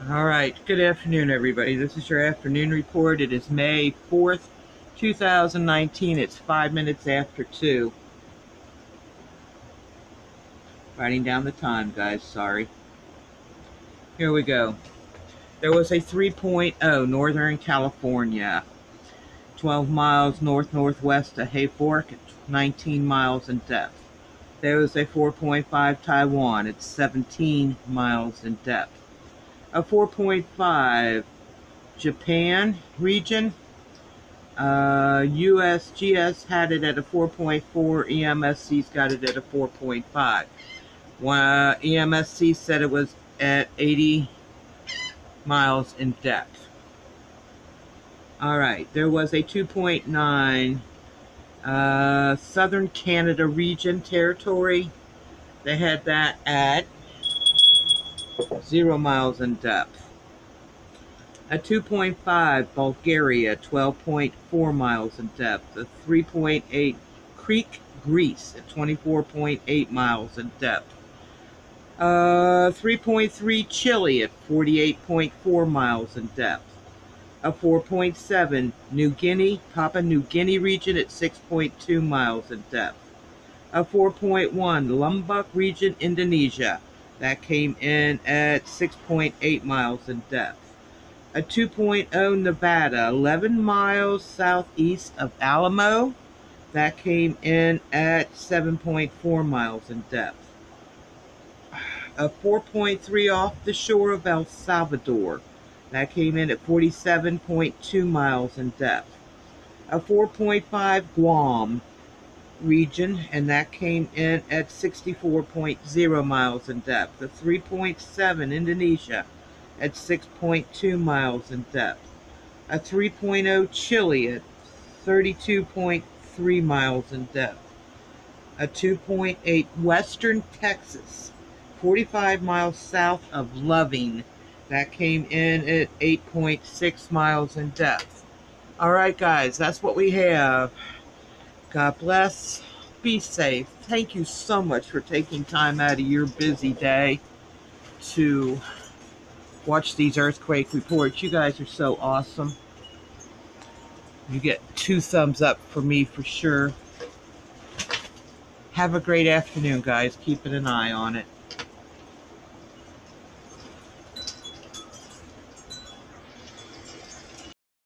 All right, good afternoon, everybody. This is your afternoon report. It is May 4th, 2019. It's 5 minutes after 2. Writing down the time, guys. Sorry. Here we go. There was a 3.0 Northern California, 12 miles north-northwest of Hayfork, at 19 miles in depth. There was a 4.5 Taiwan at 17 miles in depth. A 4.5 Japan region. USGS had it at a 4.4. EMSC's got it at a 4.5. EMSC said it was at 80 miles in depth. All right, there was a 2.9 Southern Canada region territory. They had that at 0 miles in depth. A 2.5 Bulgaria, 12.4 miles in depth. A 3.8 Crete, Greece, at 24.8 miles in depth. 3.3 Chile at 48.4 miles in depth. A 4.7 New Guinea, Papua New Guinea region at 6.2 miles in depth. A 4.1 Lombok region, Indonesia, that came in at 6.8 miles in depth. A 2.0 Nevada, 11 miles southeast of Alamo, that came in at 7.4 miles in depth. A 4.3 off the shore of El Salvador, that came in at 47.2 miles in depth. A 4.5 Guam region, and that came in at 64.0 miles in depth. A 3.7 Indonesia at 6.2 miles in depth. A 3.0 Chile at 32.3 miles in depth. A 2.8 Western Texas, 45 miles south of Loving, that came in at 8.6 miles in depth. All right, guys, that's what we have. God bless. Be safe. Thank you so much for taking time out of your busy day to watch these earthquake reports. You guys are so awesome. You get 2 thumbs up for me for sure. Have a great afternoon, guys. Keeping an eye on it.